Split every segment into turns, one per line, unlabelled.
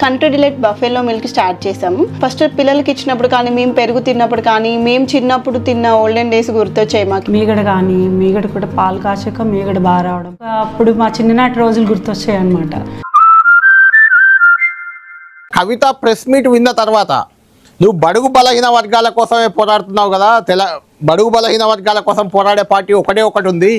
Country delight buffalo milk start చేసాము. First పిల్లలకి ఇచ్చినప్పుడు కానీ, మేము పెరుగు తిన్నప్పుడు కానీ, మేము చిన్నప్పుడు తిన్న ఓల్డెన్ డేస్ గుర్తొచ్చాయి మాకు.
మీగడ కానీ, మీగడ కూడా పాలు కాచాక మీగడ బాగా రావడం, అప్పుడు మా చిన్ననాటి రోజులు గుర్తొచ్చాయి అన్నమాట.
కవిత ప్రెస్ మీట్ విన్న తర్వాత నువ్వు బడుగు బలహీన వర్గాల కోసమే పోరాడుతున్నావు కదా, బడుగు బలహీన వర్గాల కోసం పోరాడే పార్టీ ఒకటి ఉంది,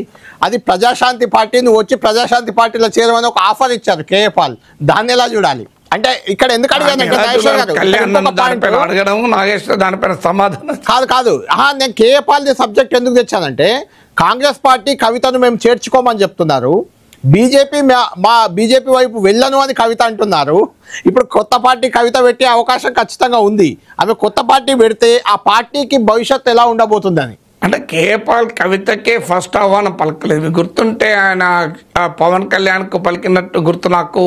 అది ప్రజాశాంతి పార్టీ, నువ్వు వచ్చి ప్రజాశాంతి పార్టీలో చేరమని ఒక ఆఫర్ ఇచ్చారు కేఏ పాల్, దాన్ని ఎలా చూడాలి అంటే ఇక్కడ ఎందుకు అడిగానంటే కాదు నేను కేఏ పాల్ సబ్జెక్ట్ ఎందుకు తెచ్చానంటే, కాంగ్రెస్ పార్టీ కవితను మేము చేర్చుకోమని చెప్తున్నారు, బీజేపీ వైపు వెళ్ళను అని కవిత అంటున్నారు. ఇప్పుడు కొత్త పార్టీ కవిత పెట్టే అవకాశం ఖచ్చితంగా ఉంది. ఆమె కొత్త పార్టీ పెడితే ఆ పార్టీకి భవిష్యత్తు ఎలా ఉండబోతుందని
అంటే కేఏ పాల్ కవితకే ఫస్ట్ ఆహ్వానం పలకలేదు. గుర్తుంటే ఆయన పవన్ కళ్యాణ్ కు పలికినట్టు గుర్తు నాకు.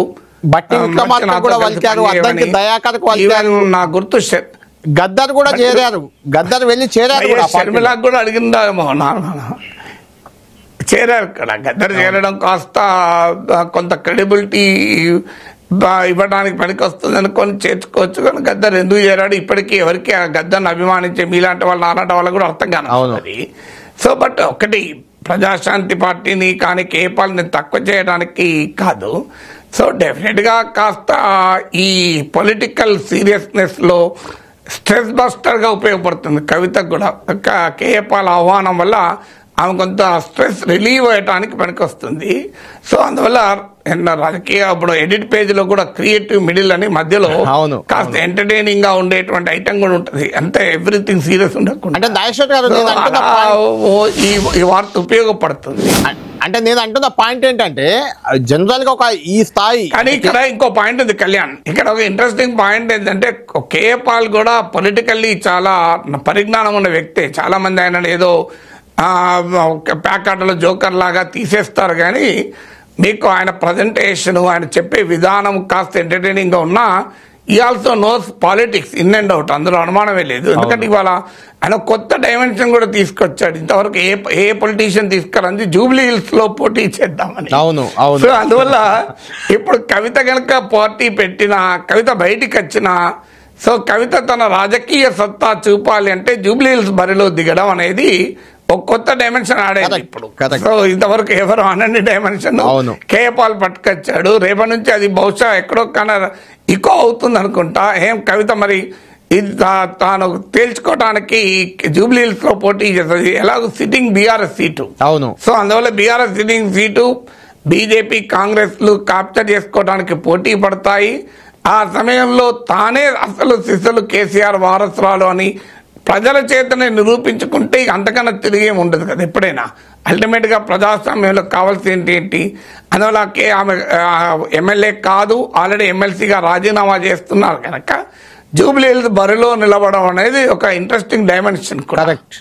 బట్టి కూడా పలికారు, అద్దంకి దయాకర్కు పలికారు,
నా గుర్తు
గద్దర్ కూడా చేరారు, గద్దర్ వెళ్ళి చేరారు,
షర్మిలకు కూడా అడిగిందేమో చేరారు. ఇక్కడ గద్దర్ చేరడం కాస్త కొంత క్రెడిబిలిటీ ఇవ్వడానికి పనికి వస్తుంది అనుకొని చేర్చుకోవచ్చు, కానీ గద్దర్ ఎందుకు చేరాడు ఇప్పటికీ ఎవరికి ఆ గద్దర్ని అభిమానించే మీలాంటి వాళ్ళు నాలాంటి వాళ్ళకి కూడా అర్థం కాదు. సో బట్ ఒకటి ప్రజాశాంతి పార్టీని కానీ కేఏ పాల్ని తక్కువ చేయడానికి కాదు. సో డెఫినెట్గా కాస్త ఈ పొలిటికల్ సీరియస్నెస్లో స్ట్రెస్ బస్టర్గా ఉపయోగపడుతుంది కవితకు కూడా. కేఏ పాల్ ఆహ్వానం వల్ల ఆమె కొంత స్ట్రెస్ రిలీవ్ అయ్యడానికి పనికొస్తుంది. సో అందువల్ల రాజకీయ ఇప్పుడు ఎడిట్ పేజీలో కూడా క్రియేటివ్ మిడిల్ అని మధ్యలో కాస్త ఎంటర్టైనింగ్ గా ఉండేటువంటి ఐటమ్ కూడా ఉంటుంది, అంతే ఎవ్రీథింగ్ సీరియస్ ఉండకుండా ఈ వార్త ఉపయోగపడుతుంది.
అంటే నేను అంటున్న పాయింట్ ఏంటంటే జనరల్ గా ఒక ఈ స్థాయి,
కానీ ఇక్కడ ఇంకో పాయింట్ ఉంది కళ్యాణ్. ఇక్కడ ఒక ఇంట్రెస్టింగ్ పాయింట్ ఏంటంటే కేఏ పాల్ కూడా పొలిటికల్లీ చాలా పరిజ్ఞానం ఉన్న వ్యక్తే. చాలా మంది ఆయన ఏదో ప్యాకెట్లో జోకర్ లాగా తీసేస్తారు, కానీ మీకు ఆయన ప్రజెంటేషన్, ఆయన చెప్పే విధానం కాస్త ఎంటర్టైనింగ్గా ఉన్నా ఈ also knows politics in and out, అందులో అనుమానమే లేదు. ఎందుకంటే ఇవాళ ఆయన కొత్త డైమెన్షన్ కూడా తీసుకొచ్చాడు, ఇంతవరకు ఏ పొలిటీషియన్ తీసుకురంది జూబ్లీ హిల్స్ లో పోటీ చేద్దామని. సో అందువల్ల ఇప్పుడు కవిత కనుక పార్టీ పెట్టినా, కవిత బయటికి వచ్చినా, సో కవిత తన రాజకీయ సత్తా చూపాలి అంటే జూబ్లీ హిల్స్ బరిలో దిగడం అనేది ఒక కొత్త డైమెన్షన్ ఆడేది ఇప్పుడు. సో ఇంతవరకు ఎవరు అనని డైమెన్షన్ కేఏ పాల్ పట్టుకొచ్చాడు. రేపటి నుంచి అది బహుశా ఎక్కడో కన్నా ఎక్కువ అవుతుంది అనుకుంటా. ఏం కవిత మరి తాను తేల్చుకోవడానికి జూబ్లీ హిల్స్ లో పోటీ చేస్తుంది, ఎలాగో సిట్టింగ్ బీఆర్ఎస్ సీటు. సో అందువల్ల BRS sitting seat BJP Congress లు క్యాప్చర్ చేసుకోవడానికి పోటీ పడతాయి. ఆ సమయంలో తానే అసలు సిసలు కేసీఆర్ వారసురాలు అని ప్రజల చేతనే నిరూపించుకుంటే అంతకన్నా తిరిగే ఉండదు కదా. ఎప్పుడైనా అల్టిమేట్గా ప్రజాస్వామ్యంలో కావాల్సింది ఏంటి? అందువల్ల ఆమె ఎమ్మెల్యే కాదు, ఆల్రెడీ ఎమ్మెల్సీగా రాజీనామా చేస్తున్నారు కనుక జూబ్లీ హిల్స్ బరిలో నిలబడడం అనేది ఒక ఇంట్రెస్టింగ్ డైమెన్షన్. కరెక్ట్.